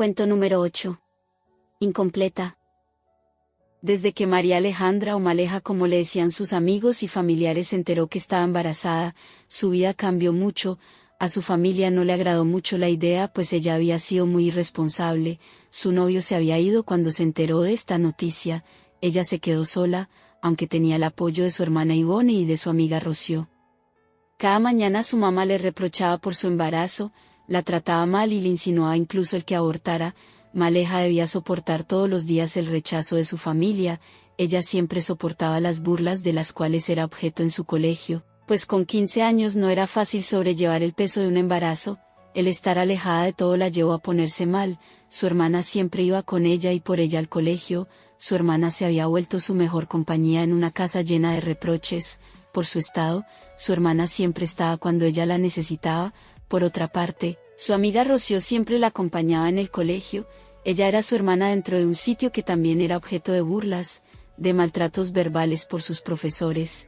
Cuento número 8. Incompleta. Desde que María Alejandra o Maleja, como le decían sus amigos y familiares, se enteró que estaba embarazada, su vida cambió mucho. A su familia no le agradó mucho la idea, pues ella había sido muy irresponsable. Su novio se había ido cuando se enteró de esta noticia. Ella se quedó sola, aunque tenía el apoyo de su hermana Ivonne y de su amiga Rocío. Cada mañana su mamá le reprochaba por su embarazo, la trataba mal y le insinuaba incluso el que abortara. Maleja debía soportar todos los días el rechazo de su familia. Ella siempre soportaba las burlas de las cuales era objeto en su colegio, pues con 15 años no era fácil sobrellevar el peso de un embarazo. El estar alejada de todo la llevó a ponerse mal. Su hermana siempre iba con ella y por ella al colegio. Su hermana se había vuelto su mejor compañía en una casa llena de reproches. Por su estado, su hermana siempre estaba cuando ella la necesitaba. Por otra parte, su amiga Rocío siempre la acompañaba en el colegio. Ella era su hermana dentro de un sitio que también era objeto de burlas, de maltratos verbales por sus profesores.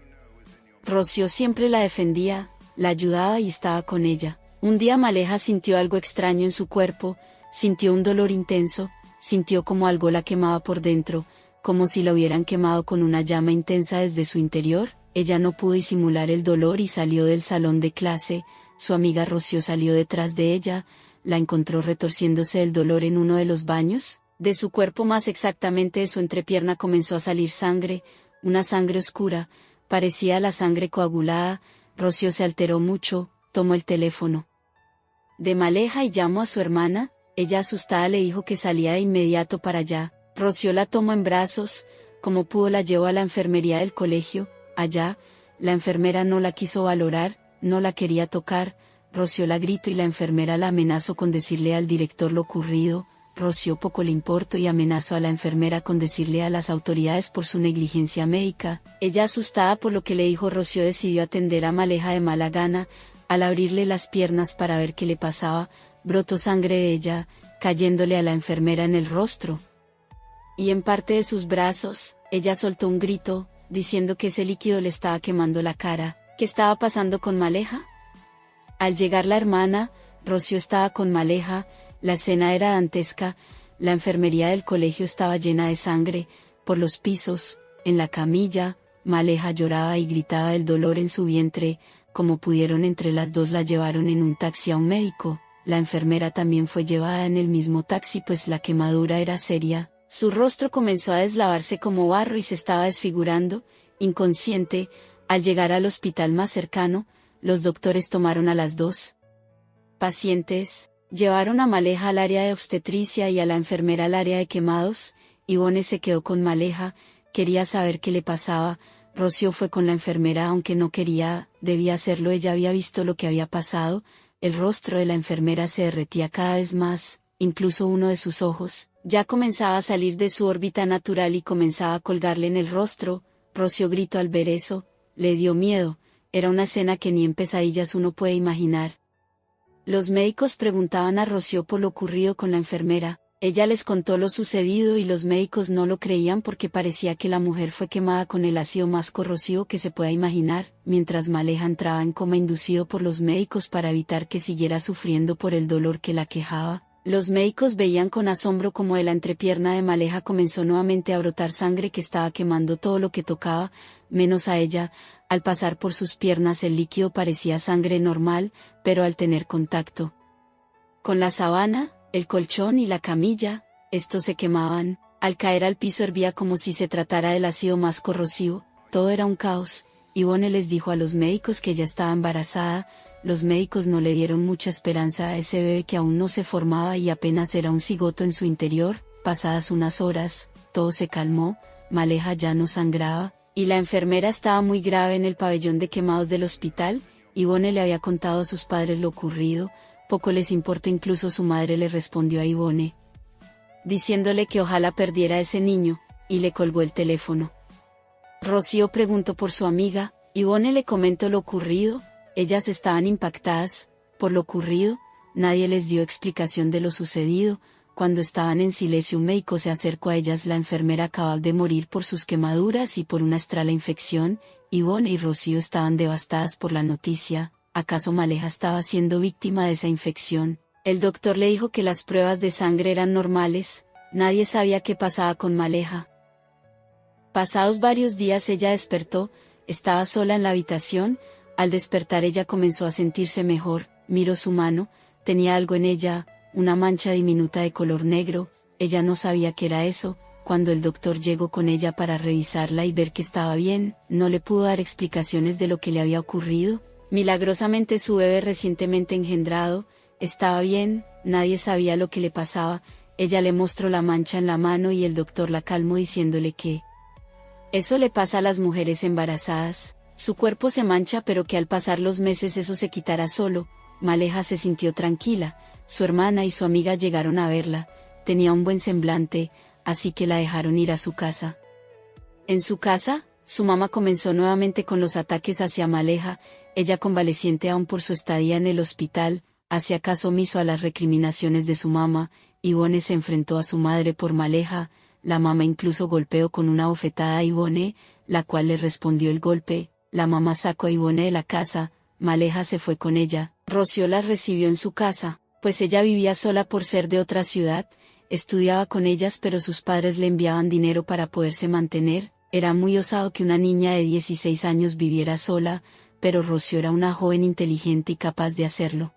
Rocío siempre la defendía, la ayudaba y estaba con ella. Un día Maleja sintió algo extraño en su cuerpo, sintió un dolor intenso, sintió como algo la quemaba por dentro, como si la hubieran quemado con una llama intensa desde su interior. Ella no pudo disimular el dolor y salió del salón de clase. Su amiga Rocío salió detrás de ella, la encontró retorciéndose del dolor en uno de los baños. De su cuerpo, más exactamente de su entrepierna, comenzó a salir sangre, una sangre oscura, parecía la sangre coagulada. Rocío se alteró mucho, tomó el teléfono de Maleja y llamó a su hermana. Ella, asustada, le dijo que salía de inmediato para allá. Rocío la tomó en brazos, como pudo la llevó a la enfermería del colegio. Allá, la enfermera no la quiso valorar, no la quería tocar. Rocío la gritó y la enfermera la amenazó con decirle al director lo ocurrido. Rocío poco le importó y amenazó a la enfermera con decirle a las autoridades por su negligencia médica. Ella, asustada por lo que le dijo Rocío, decidió atender a Maleja de mala gana. Al abrirle las piernas para ver qué le pasaba, brotó sangre de ella, cayéndole a la enfermera en el rostro y en parte de sus brazos. Ella soltó un grito, diciendo que ese líquido le estaba quemando la cara. ¿Qué estaba pasando con Maleja? Al llegar la hermana, Rocío estaba con Maleja. La escena era dantesca. La enfermería del colegio estaba llena de sangre, por los pisos, en la camilla. Maleja lloraba y gritaba del dolor en su vientre. Como pudieron, entre las dos la llevaron en un taxi a un médico. La enfermera también fue llevada en el mismo taxi, pues la quemadura era seria. Su rostro comenzó a deslavarse como barro y se estaba desfigurando, inconsciente. Al llegar al hospital más cercano, los doctores tomaron a las dos pacientes, llevaron a Maleja al área de obstetricia y a la enfermera al área de quemados. Ivonne se quedó con Maleja, quería saber qué le pasaba. Rocío fue con la enfermera, aunque no quería, debía hacerlo. Ella había visto lo que había pasado. El rostro de la enfermera se derretía cada vez más, incluso uno de sus ojos ya comenzaba a salir de su órbita natural y comenzaba a colgarle en el rostro. Rocío gritó al ver eso, le dio miedo. Era una escena que ni en pesadillas uno puede imaginar. Los médicos preguntaban a Rocío por lo ocurrido con la enfermera. Ella les contó lo sucedido y los médicos no lo creían porque parecía que la mujer fue quemada con el ácido más corrosivo que se pueda imaginar. Mientras Maleja entraba en coma inducido por los médicos para evitar que siguiera sufriendo por el dolor que la quejaba, los médicos veían con asombro como de la entrepierna de Maleja comenzó nuevamente a brotar sangre que estaba quemando todo lo que tocaba, menos a ella. Al pasar por sus piernas el líquido parecía sangre normal, pero al tener contacto con la sábana, el colchón y la camilla, estos se quemaban. Al caer al piso hervía como si se tratara del ácido más corrosivo. Todo era un caos. Ivonne les dijo a los médicos que ella estaba embarazada. Los médicos no le dieron mucha esperanza a ese bebé que aún no se formaba y apenas era un cigoto en su interior. Pasadas unas horas, todo se calmó. Maleja ya no sangraba, y la enfermera estaba muy grave en el pabellón de quemados del hospital. Ivonne le había contado a sus padres lo ocurrido. Poco les importó, incluso su madre le respondió a Ivonne, diciéndole que ojalá perdiera a ese niño, y le colgó el teléfono. Rocío preguntó por su amiga. Ivonne le comentó lo ocurrido. Ellas estaban impactadas por lo ocurrido. Nadie les dio explicación de lo sucedido. Cuando estaban en silencio, un médico se acercó a ellas. La enfermera acababa de morir por sus quemaduras y por una extraña infección. Ivonne y Rocío estaban devastadas por la noticia. ¿Acaso Maleja estaba siendo víctima de esa infección? El doctor le dijo que las pruebas de sangre eran normales, nadie sabía qué pasaba con Maleha. Pasados varios días ella despertó, estaba sola en la habitación, al despertar ella comenzó a sentirse mejor, miró su mano, tenía algo en ella, una mancha diminuta de color negro, ella no sabía qué era eso. Cuando el doctor llegó con ella para revisarla y ver que estaba bien, no le pudo dar explicaciones de lo que le había ocurrido. Milagrosamente su bebé recientemente engendrado, estaba bien, nadie sabía lo que le pasaba, ella le mostró la mancha en la mano y el doctor la calmó diciéndole que eso le pasa a las mujeres embarazadas, su cuerpo se mancha pero que al pasar los meses eso se quitará solo. Maleha se sintió tranquila, su hermana y su amiga llegaron a verla, tenía un buen semblante, así que la dejaron ir a su casa. En su casa, su mamá comenzó nuevamente con los ataques hacia Maleha, ella convaleciente aún por su estadía en el hospital, hacía caso omiso a las recriminaciones de su mamá. Ivone se enfrentó a su madre por Maleha, la mamá incluso golpeó con una bofetada a Ivone, la cual le respondió el golpe, la mamá sacó a Ivone de la casa, Maleha se fue con ella, Rocío la recibió en su casa, pues ella vivía sola por ser de otra ciudad, estudiaba con ellas pero sus padres le enviaban dinero para poderse mantener, era muy osado que una niña de 16 años viviera sola, pero Rocío era una joven inteligente y capaz de hacerlo.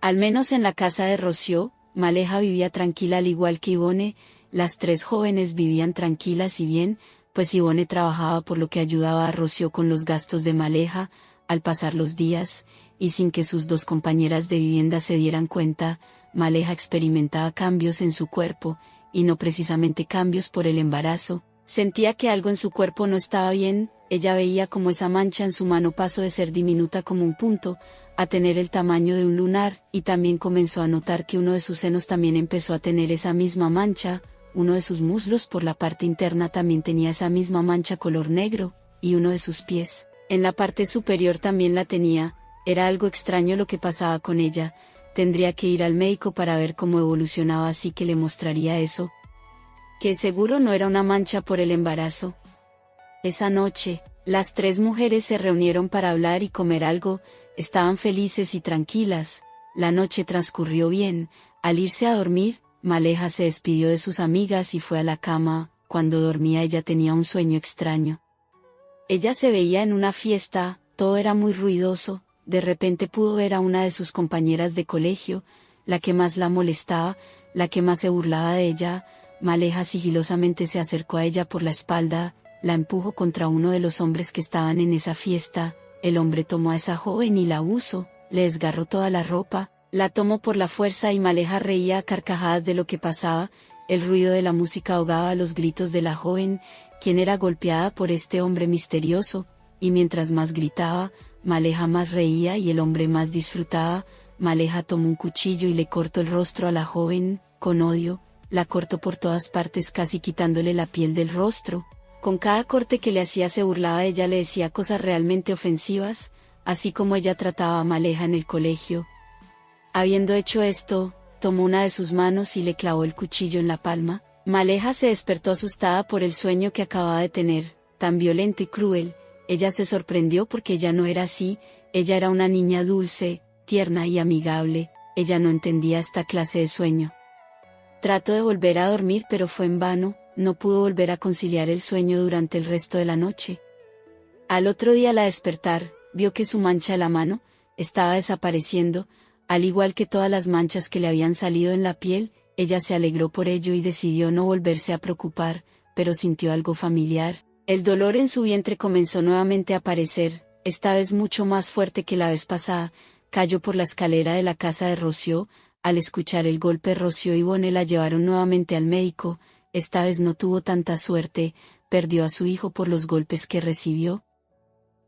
Al menos en la casa de Rocío, Maleha vivía tranquila al igual que Ivone, las tres jóvenes vivían tranquilas y bien, pues Ivone trabajaba por lo que ayudaba a Rocío con los gastos de Maleha, al pasar los días, y sin que sus dos compañeras de vivienda se dieran cuenta, Maleha experimentaba cambios en su cuerpo, y no precisamente cambios por el embarazo, sentía que algo en su cuerpo no estaba bien, ella veía como esa mancha en su mano pasó de ser diminuta como un punto, a tener el tamaño de un lunar, y también comenzó a notar que uno de sus senos también empezó a tener esa misma mancha, uno de sus muslos por la parte interna también tenía esa misma mancha color negro, y uno de sus pies, en la parte superior también la tenía, era algo extraño lo que pasaba con ella. Tendría que ir al médico para ver cómo evolucionaba, así que le mostraría eso. Que seguro no era una mancha por el embarazo. Esa noche, las tres mujeres se reunieron para hablar y comer algo, estaban felices y tranquilas, la noche transcurrió bien, al irse a dormir, Maleha se despidió de sus amigas y fue a la cama, cuando dormía ella tenía un sueño extraño. Ella se veía en una fiesta, todo era muy ruidoso. De repente pudo ver a una de sus compañeras de colegio, la que más la molestaba, la que más se burlaba de ella. Maleha sigilosamente se acercó a ella por la espalda, la empujó contra uno de los hombres que estaban en esa fiesta, el hombre tomó a esa joven y la usó, le desgarró toda la ropa, la tomó por la fuerza y Maleha reía a carcajadas de lo que pasaba, el ruido de la música ahogaba los gritos de la joven, quien era golpeada por este hombre misterioso, y mientras más gritaba, Maleha más reía y el hombre más disfrutaba. Maleha tomó un cuchillo y le cortó el rostro a la joven, con odio, la cortó por todas partes casi quitándole la piel del rostro. Con cada corte que le hacía se burlaba de ella, le decía cosas realmente ofensivas, así como ella trataba a Maleha en el colegio. Habiendo hecho esto, tomó una de sus manos y le clavó el cuchillo en la palma. Maleha se despertó asustada por el sueño que acababa de tener, tan violento y cruel. Ella se sorprendió porque ella no era así, ella era una niña dulce, tierna y amigable, ella no entendía esta clase de sueño. Trató de volver a dormir pero fue en vano, no pudo volver a conciliar el sueño durante el resto de la noche. Al otro día al despertar, vio que su mancha de la mano estaba desapareciendo, al igual que todas las manchas que le habían salido en la piel. Ella se alegró por ello y decidió no volverse a preocupar, pero sintió algo familiar. El dolor en su vientre comenzó nuevamente a aparecer, esta vez mucho más fuerte que la vez pasada. Cayó por la escalera de la casa de Rocío. Al escuchar el golpe, Rocío y Ivone la llevaron nuevamente al médico. Esta vez no tuvo tanta suerte, perdió a su hijo por los golpes que recibió.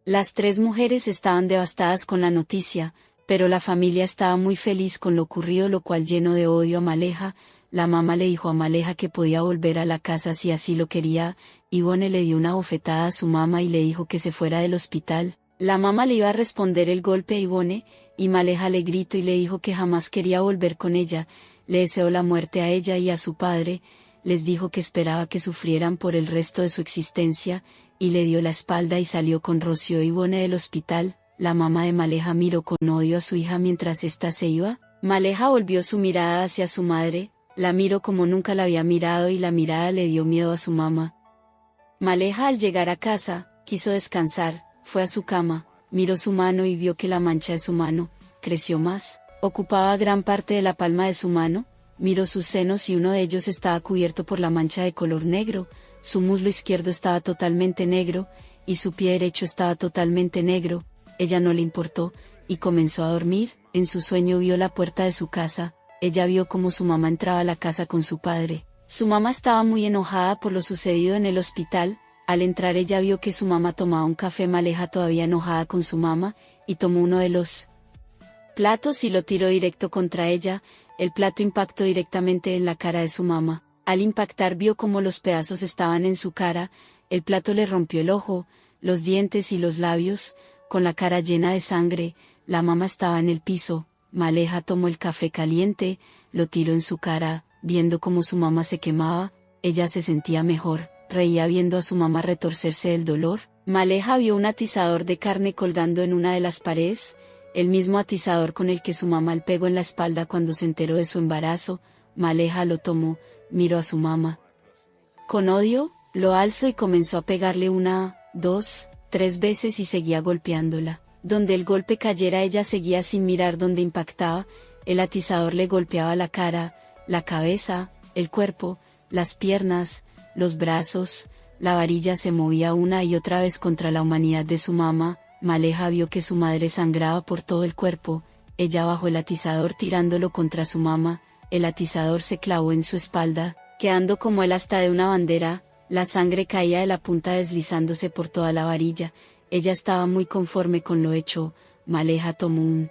Las tres mujeres estaban devastadas con la noticia, pero la familia estaba muy feliz con lo ocurrido, lo cual llenó de odio a Maleha. La mamá le dijo a Maleha que podía volver a la casa si así lo quería. Ivone le dio una bofetada a su mamá y le dijo que se fuera del hospital. La mamá le iba a responder el golpe a Ivone, y Maleha le gritó y le dijo que jamás quería volver con ella. Le deseó la muerte a ella y a su padre, les dijo que esperaba que sufrieran por el resto de su existencia, y le dio la espalda y salió con Rocío y Ivone del hospital. La mamá de Maleha miró con odio a su hija mientras ésta se iba. Maleha volvió su mirada hacia su madre, la miró como nunca la había mirado y la mirada le dio miedo a su mamá. Maleha al llegar a casa, quiso descansar, fue a su cama, miró su mano y vio que la mancha de su mano creció más, ocupaba gran parte de la palma de su mano, miró sus senos y uno de ellos estaba cubierto por la mancha de color negro, su muslo izquierdo estaba totalmente negro, y su pie derecho estaba totalmente negro. Ella no le importó, y comenzó a dormir. En su sueño vio la puerta de su casa, ella vio cómo su mamá entraba a la casa con su padre. Su mamá estaba muy enojada por lo sucedido en el hospital. Al entrar ella vio que su mamá tomaba un café. Maleha, todavía enojada con su mamá, y tomó uno de los platos y lo tiró directo contra ella. El plato impactó directamente en la cara de su mamá. Al impactar vio cómo los pedazos estaban en su cara, el plato le rompió el ojo, los dientes y los labios, con la cara llena de sangre. La mamá estaba en el piso. Maleha tomó el café caliente, lo tiró en su cara, viendo cómo su mamá se quemaba, ella se sentía mejor, reía viendo a su mamá retorcerse del dolor. Maleha vio un atizador de carne colgando en una de las paredes, el mismo atizador con el que su mamá le pegó en la espalda cuando se enteró de su embarazo. Maleha lo tomó, miró a su mamá con odio, lo alzó y comenzó a pegarle 1, 2, 3 veces y seguía golpeándola. Donde el golpe cayera ella seguía sin mirar donde impactaba, el atizador le golpeaba la cara, la cabeza, el cuerpo, las piernas, los brazos, la varilla se movía una y otra vez contra la humanidad de su mamá. Maleha vio que su madre sangraba por todo el cuerpo, ella bajó el atizador tirándolo contra su mamá, el atizador se clavó en su espalda, quedando como el asta de una bandera, la sangre caía de la punta deslizándose por toda la varilla. Ella estaba muy conforme con lo hecho. Maleha tomó un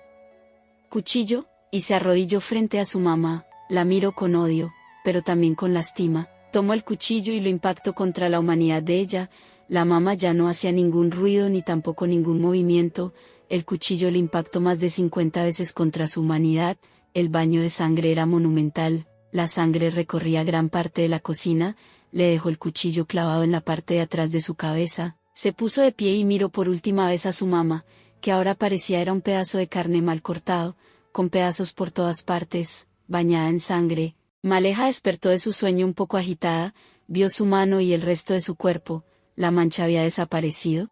cuchillo, y se arrodilló frente a su mamá, la miró con odio, pero también con lástima, tomó el cuchillo y lo impactó contra la humanidad de ella. La mamá ya no hacía ningún ruido ni tampoco ningún movimiento, el cuchillo le impactó más de 50 veces contra su humanidad, el baño de sangre era monumental, la sangre recorría gran parte de la cocina, le dejó el cuchillo clavado en la parte de atrás de su cabeza. Se puso de pie y miró por última vez a su mamá, que ahora parecía era un pedazo de carne mal cortado, con pedazos por todas partes, bañada en sangre. Maleha despertó de su sueño un poco agitada, vio su mano y el resto de su cuerpo, la mancha había desaparecido.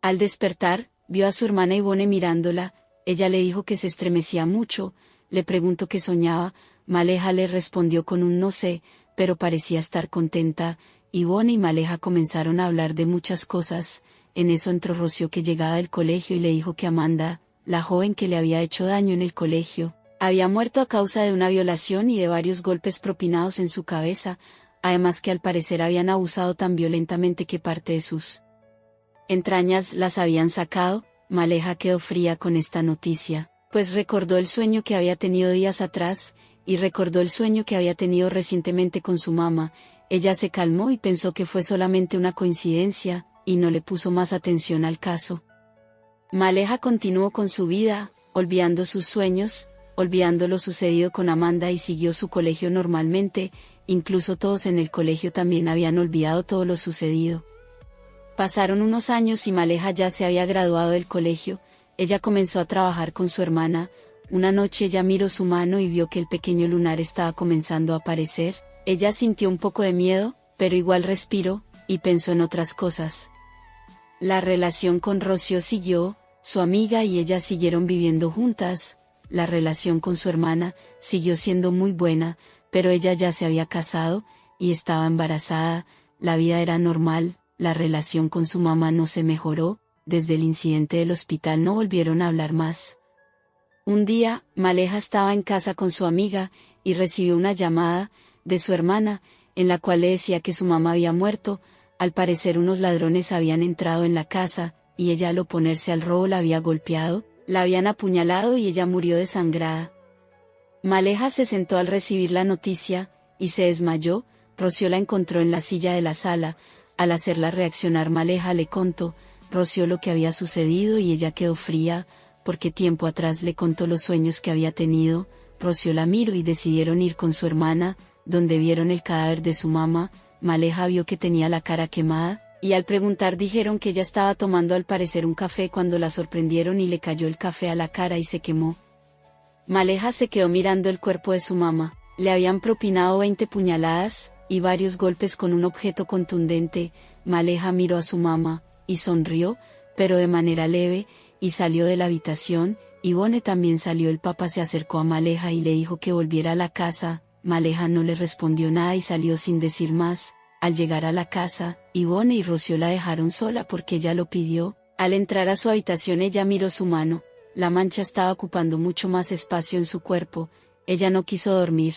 Al despertar, vio a su hermana Ivone mirándola, ella le dijo que se estremecía mucho, le preguntó qué soñaba. Maleha le respondió con un no sé, pero parecía estar contenta. Ivone y Maleha comenzaron a hablar de muchas cosas. En eso entró Rocío, que llegaba del colegio, y le dijo que Amanda, la joven que le había hecho daño en el colegio, había muerto a causa de una violación y de varios golpes propinados en su cabeza, además que al parecer habían abusado tan violentamente que parte de sus entrañas las habían sacado. Maleha quedó fría con esta noticia, pues recordó el sueño que había tenido días atrás, y recordó el sueño que había tenido recientemente con su mamá. Ella se calmó y pensó que fue solamente una coincidencia, y no le puso más atención al caso. Maleha continuó con su vida, olvidando sus sueños, olvidando lo sucedido con Amanda, y siguió su colegio normalmente. Incluso todos en el colegio también habían olvidado todo lo sucedido. Pasaron unos años y Maleha ya se había graduado del colegio. Ella comenzó a trabajar con su hermana. Una noche ella miró su mano y vio que el pequeño lunar estaba comenzando a aparecer. Ella sintió un poco de miedo, pero igual respiró, y pensó en otras cosas. La relación con Rocío siguió, su amiga y ella siguieron viviendo juntas. La relación con su hermana siguió siendo muy buena, pero ella ya se había casado, y estaba embarazada. La vida era normal, la relación con su mamá no se mejoró. Desde el incidente del hospital no volvieron a hablar más. Un día, Maleha estaba en casa con su amiga, y recibió una llamada de su hermana, en la cual le decía que su mamá había muerto. Al parecer unos ladrones habían entrado en la casa, y ella al oponerse al robo la había golpeado, la habían apuñalado y ella murió desangrada. Maleha se sentó al recibir la noticia, y se desmayó. Rocío la encontró en la silla de la sala. Al hacerla reaccionar, Maleha le contó Rocío lo que había sucedido y ella quedó fría, porque tiempo atrás le contó los sueños que había tenido. Rocío la miró y decidieron ir con su hermana, donde vieron el cadáver de su mamá. Maleha vio que tenía la cara quemada, y al preguntar dijeron que ella estaba tomando al parecer un café cuando la sorprendieron y le cayó el café a la cara y se quemó. Maleja se quedó mirando el cuerpo de su mamá. Le habían propinado 20 puñaladas y varios golpes con un objeto contundente. Maleja miró a su mamá y sonrió, pero de manera leve, y salió de la habitación. Ivone también salió. El papá se acercó a Maleja y le dijo que volviera a la casa. Maleja no le respondió nada y salió sin decir más. Al llegar a la casa, Ivone y Rocío la dejaron sola porque ella lo pidió. Al entrar a su habitación ella miró su mano. La mancha estaba ocupando mucho más espacio en su cuerpo. Ella no quiso dormir,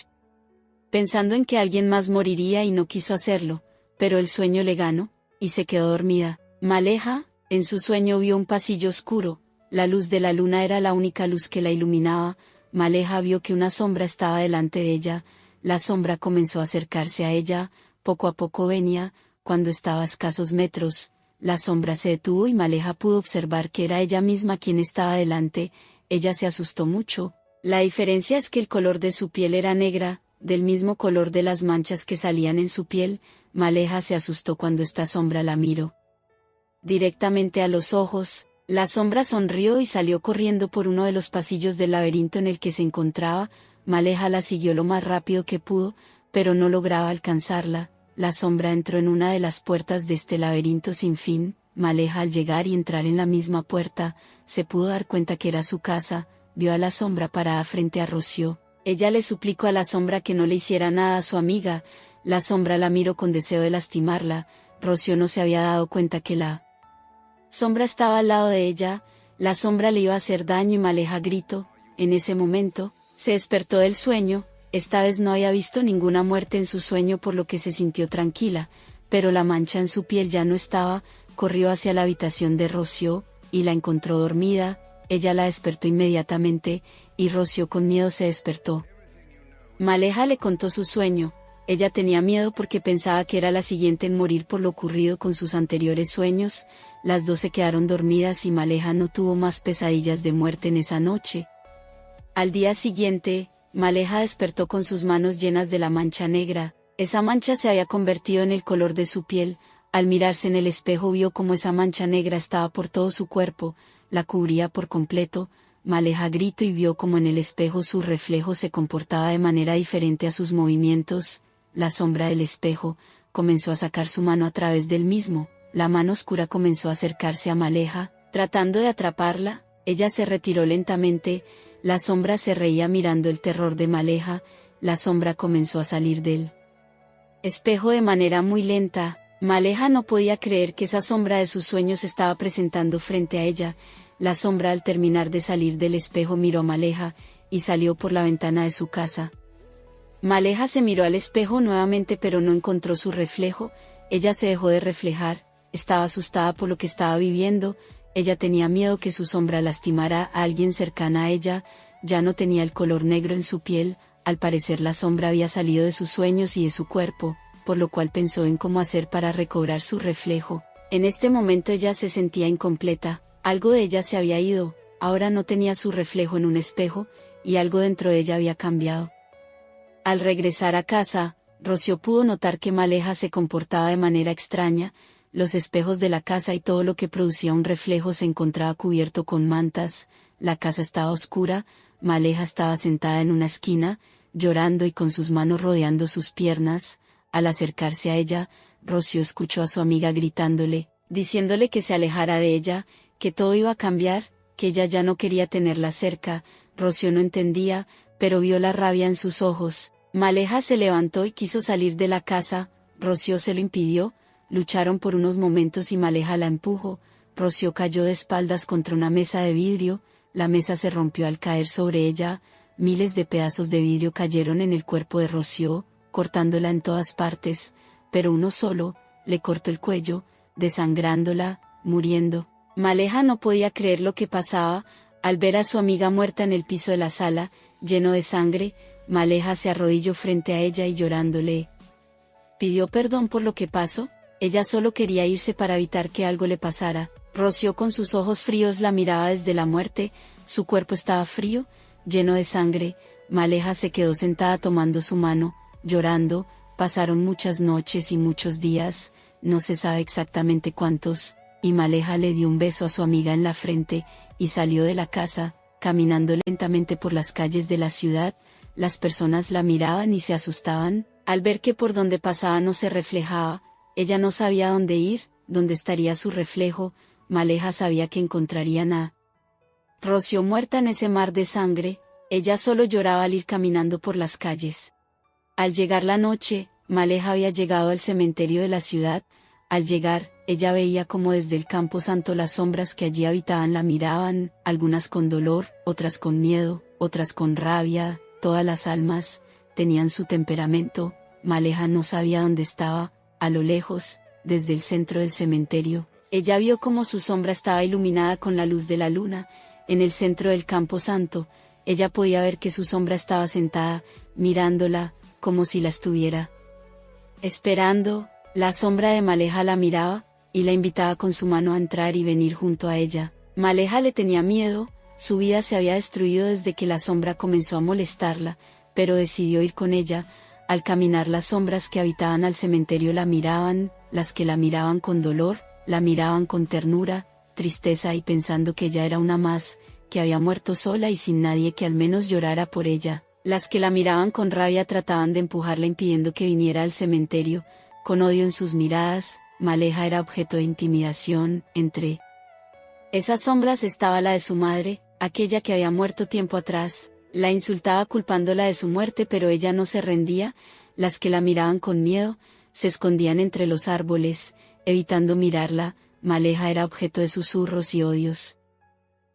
pensando en que alguien más moriría, y no quiso hacerlo, pero el sueño le ganó, y se quedó dormida. Maleja, en su sueño vio un pasillo oscuro. La luz de la luna era la única luz que la iluminaba. Maleja vio que una sombra estaba delante de ella. La sombra comenzó a acercarse a ella, poco a poco venía. Cuando estaba a escasos metros, la sombra se detuvo y Maleja pudo observar que era ella misma quien estaba delante. Ella se asustó mucho. La diferencia es que el color de su piel era negra, del mismo color de las manchas que salían en su piel. Maleja se asustó cuando esta sombra la miró directamente a los ojos. La sombra sonrió y salió corriendo por uno de los pasillos del laberinto en el que se encontraba. Maleja la siguió lo más rápido que pudo, pero no lograba alcanzarla. La sombra entró en una de las puertas de este laberinto sin fin. Maleja, al llegar y entrar en la misma puerta, se pudo dar cuenta que era su casa. Vio a la sombra parada frente a Rocío. Ella le suplicó a la sombra que no le hiciera nada a su amiga. La sombra la miró con deseo de lastimarla. Rocío no se había dado cuenta que la sombra estaba al lado de ella. La sombra le iba a hacer daño y Maleja gritó. En ese momento, se despertó del sueño. Esta vez no había visto ninguna muerte en su sueño, por lo que se sintió tranquila, pero la mancha en su piel ya no estaba. Corrió hacia la habitación de Rocío, y la encontró dormida. Ella la despertó inmediatamente, y Rocío con miedo se despertó. Maleja le contó su sueño. Ella tenía miedo porque pensaba que era la siguiente en morir por lo ocurrido con sus anteriores sueños. Las dos se quedaron dormidas y Maleja no tuvo más pesadillas de muerte en esa noche. Al día siguiente, Maleja despertó con sus manos llenas de la mancha negra. Esa mancha se había convertido en el color de su piel. Al mirarse en el espejo vio cómo esa mancha negra estaba por todo su cuerpo, la cubría por completo. Maleja gritó y vio cómo en el espejo su reflejo se comportaba de manera diferente a sus movimientos. La sombra del espejo comenzó a sacar su mano a través del mismo. La mano oscura comenzó a acercarse a Maleja, tratando de atraparla. Ella se retiró lentamente. La sombra se reía mirando el terror de Maleja. La sombra comenzó a salir del espejo de manera muy lenta. Maleja no podía creer que esa sombra de sus sueños se estaba presentando frente a ella. La sombra, al terminar de salir del espejo, miró a Maleja y salió por la ventana de su casa. Maleja se miró al espejo nuevamente, pero no encontró su reflejo. Ella se dejó de reflejar. Estaba asustada por lo que estaba viviendo. Ella tenía miedo que su sombra lastimara a alguien cercana a ella. Ya no tenía el color negro en su piel. Al parecer la sombra había salido de sus sueños y de su cuerpo, por lo cual pensó en cómo hacer para recobrar su reflejo. En este momento ella se sentía incompleta. Algo de ella se había ido. Ahora no tenía su reflejo en un espejo, y algo dentro de ella había cambiado. Al regresar a casa, Rocío pudo notar que Maleja se comportaba de manera extraña. Los espejos de la casa y todo lo que producía un reflejo se encontraba cubierto con mantas. La casa estaba oscura. Maleja estaba sentada en una esquina, llorando y con sus manos rodeando sus piernas. Al acercarse a ella, Rocío escuchó a su amiga gritándole, diciéndole que se alejara de ella, que todo iba a cambiar, que ella ya no quería tenerla cerca. Rocío no entendía, pero vio la rabia en sus ojos. Maleja se levantó y quiso salir de la casa. Rocío se lo impidió. Lucharon por unos momentos y Maleja la empujó. Rocío cayó de espaldas contra una mesa de vidrio. La mesa se rompió al caer sobre ella. Miles de pedazos de vidrio cayeron en el cuerpo de Rocío, cortándola en todas partes, pero uno solo le cortó el cuello, desangrándola, muriendo. Maleja no podía creer lo que pasaba. Al ver a su amiga muerta en el piso de la sala, lleno de sangre, Maleja se arrodilló frente a ella y llorándole pidió perdón por lo que pasó. Ella solo quería irse para evitar que algo le pasara. Rocío con sus ojos fríos la miraba desde la muerte. Su cuerpo estaba frío, lleno de sangre. Maleja se quedó sentada tomando su mano, llorando. Pasaron muchas noches y muchos días, no se sabe exactamente cuántos, y Maleja le dio un beso a su amiga en la frente, y salió de la casa, caminando lentamente por las calles de la ciudad. Las personas la miraban y se asustaban, al ver que por donde pasaba no se reflejaba. Ella no sabía dónde ir, dónde estaría su reflejo. Maleja sabía que encontraría a Rocío muerta en ese mar de sangre. Ella solo lloraba al ir caminando por las calles. Al llegar la noche, Maleja había llegado al cementerio de la ciudad. Al llegar, ella veía como desde el campo santo las sombras que allí habitaban la miraban, algunas con dolor, otras con miedo, otras con rabia. Todas las almas tenían su temperamento. Maleja no sabía dónde estaba. A lo lejos, desde el centro del cementerio, ella vio como su sombra estaba iluminada con la luz de la luna. En el centro del campo santo, ella podía ver que su sombra estaba sentada, mirándola, como si la estuviera esperando. La sombra de Maleja la miraba, y la invitaba con su mano a entrar y venir junto a ella. Maleja le tenía miedo, su vida se había destruido desde que la sombra comenzó a molestarla, pero decidió ir con ella. Al caminar, las sombras que habitaban al cementerio la miraban, las que la miraban con dolor, la miraban con ternura, tristeza y pensando que ella era una más, que había muerto sola y sin nadie que al menos llorara por ella. Las que la miraban con rabia trataban de empujarla impidiendo que viniera al cementerio. Con odio en sus miradas, Maleja era objeto de intimidación. Entre esas sombras estaba la de su madre, aquella que había muerto tiempo atrás. La insultaba culpándola de su muerte, pero ella no se rendía. Las que la miraban con miedo, se escondían entre los árboles, evitando mirarla. Maleja era objeto de susurros y odios.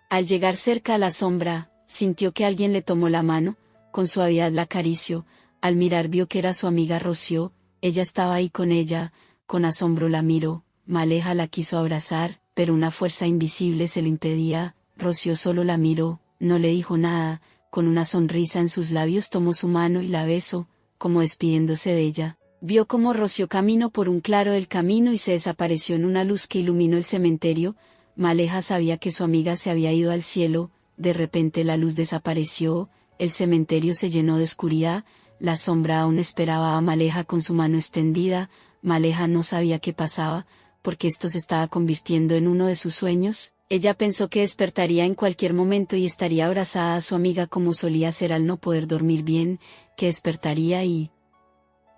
Al llegar cerca a la sombra, sintió que alguien le tomó la mano, con suavidad la acarició. Al mirar vio que era su amiga Rocío. Ella estaba ahí con ella. Con asombro la miró. Maleja la quiso abrazar, pero una fuerza invisible se lo impedía. Rocío solo la miró, no le dijo nada. Con una sonrisa en sus labios tomó su mano y la besó, como despidiéndose de ella. Vio cómo Rocío caminó por un claro del camino y se desapareció en una luz que iluminó el cementerio. Maleja sabía que su amiga se había ido al cielo. De repente la luz desapareció, el cementerio se llenó de oscuridad. La sombra aún esperaba a Maleja con su mano extendida. Maleja no sabía qué pasaba, porque esto se estaba convirtiendo en uno de sus sueños. Ella pensó que despertaría en cualquier momento y estaría abrazada a su amiga como solía hacer al no poder dormir bien, que despertaría y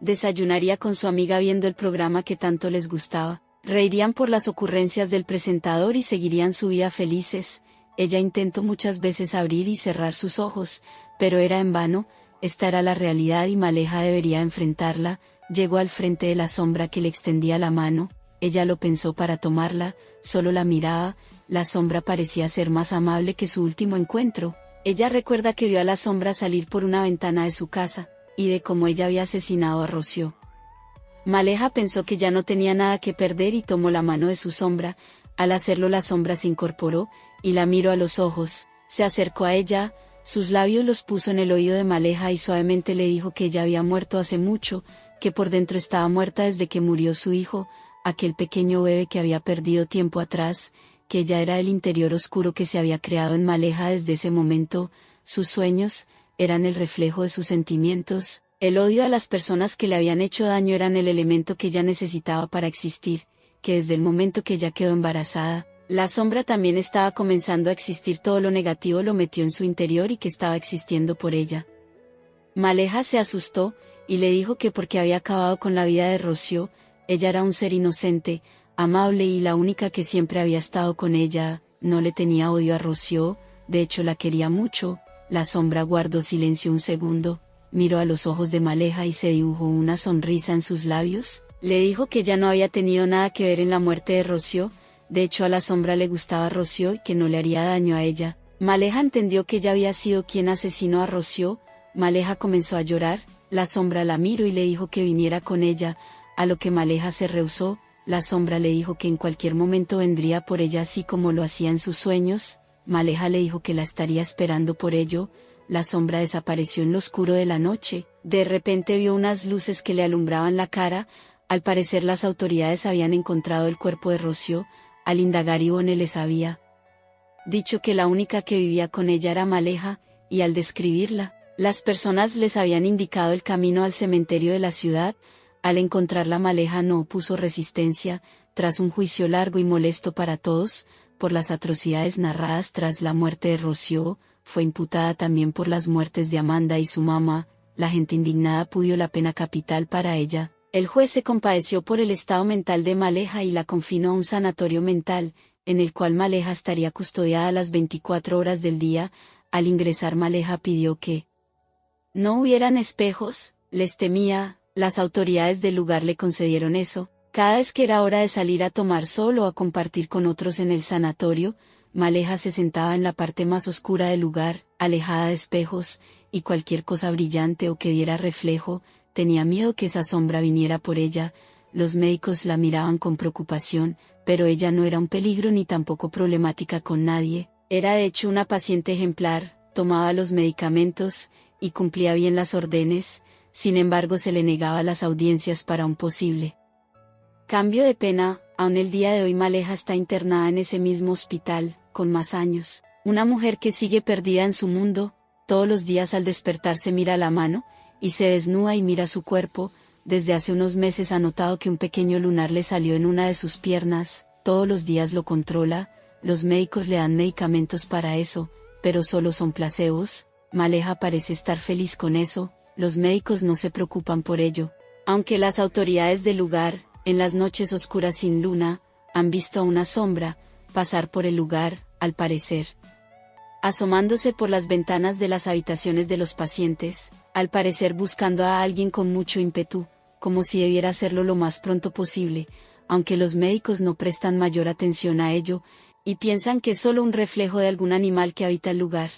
desayunaría con su amiga viendo el programa que tanto les gustaba. Reirían por las ocurrencias del presentador y seguirían su vida felices. Ella intentó muchas veces abrir y cerrar sus ojos, pero era en vano. Esta era la realidad y Maleja debería enfrentarla. Llegó al frente de la sombra que le extendía la mano. Ella lo pensó para tomarla, solo la miraba. La sombra parecía ser más amable que su último encuentro. Ella recuerda que vio a la sombra salir por una ventana de su casa, y de cómo ella había asesinado a Rocío. Maleja pensó que ya no tenía nada que perder y tomó la mano de su sombra. Al hacerlo la sombra se incorporó, y la miró a los ojos. Se acercó a ella, sus labios los puso en el oído de Maleja y suavemente le dijo que ella había muerto hace mucho, que por dentro estaba muerta desde que murió su hijo, aquel pequeño bebé que había perdido tiempo atrás, que ella era el interior oscuro que se había creado en Maleja desde ese momento. Sus sueños eran el reflejo de sus sentimientos. El odio a las personas que le habían hecho daño eran el elemento que ella necesitaba para existir, que desde el momento que ella quedó embarazada, la sombra también estaba comenzando a existir. Todo lo negativo lo metió en su interior y que estaba existiendo por ella. Maleja se asustó, y le dijo que porque había acabado con la vida de Rocío, ella era un ser inocente, amable y la única que siempre había estado con ella. No le tenía odio a Rocío, de hecho la quería mucho. La sombra guardó silencio un segundo, miró a los ojos de Maleja y se dibujó una sonrisa en sus labios. Le dijo que ya no había tenido nada que ver en la muerte de Rocío. De hecho a la sombra le gustaba Rocío y que no le haría daño a ella. Maleja entendió que ella había sido quien asesinó a Rocío. Maleja comenzó a llorar. La sombra la miró y le dijo que viniera con ella, a lo que Maleja se rehusó. La sombra le dijo que en cualquier momento vendría por ella así como lo hacía en sus sueños. Maleja le dijo que la estaría esperando por ello. La sombra desapareció en lo oscuro de la noche. De repente vio unas luces que le alumbraban la cara. Al parecer las autoridades habían encontrado el cuerpo de Rocío. Al indagar Ivone les había dicho que la única que vivía con ella era Maleja, y al describirla, las personas les habían indicado el camino al cementerio de la ciudad. Al encontrarla Maleja no opuso resistencia. Tras un juicio largo y molesto para todos, por las atrocidades narradas tras la muerte de Rocío, fue imputada también por las muertes de Amanda y su mamá. La gente indignada pidió la pena capital para ella. El juez se compadeció por el estado mental de Maleha y la confinó a un sanatorio mental, en el cual Maleha estaría custodiada las 24 horas del día. Al ingresar, Maleha pidió que no hubieran espejos, les temía. Las autoridades del lugar le concedieron eso. Cada vez que era hora de salir a tomar sol o a compartir con otros en el sanatorio, Maleha se sentaba en la parte más oscura del lugar, alejada de espejos, y cualquier cosa brillante o que diera reflejo, tenía miedo que esa sombra viniera por ella. Los médicos la miraban con preocupación, pero ella no era un peligro ni tampoco problemática con nadie. Era de hecho una paciente ejemplar, tomaba los medicamentos, y cumplía bien las órdenes. Sin embargo se le negaba las audiencias para un posible cambio de pena. Aún el día de hoy Maleha está internada en ese mismo hospital, con más años. Una mujer que sigue perdida en su mundo. Todos los días al despertarse mira la mano, y se desnuda y mira su cuerpo. Desde hace unos meses ha notado que un pequeño lunar le salió en una de sus piernas. Todos los días lo controla. Los médicos le dan medicamentos para eso, pero solo son placebos. Maleha parece estar feliz con eso. Los médicos no se preocupan por ello. Aunque las autoridades del lugar, en las noches oscuras sin luna, han visto a una sombra pasar por el lugar, al parecer asomándose por las ventanas de las habitaciones de los pacientes, al parecer buscando a alguien con mucho ímpetu, como si debiera hacerlo lo más pronto posible, aunque los médicos no prestan mayor atención a ello, y piensan que es solo un reflejo de algún animal que habita el lugar.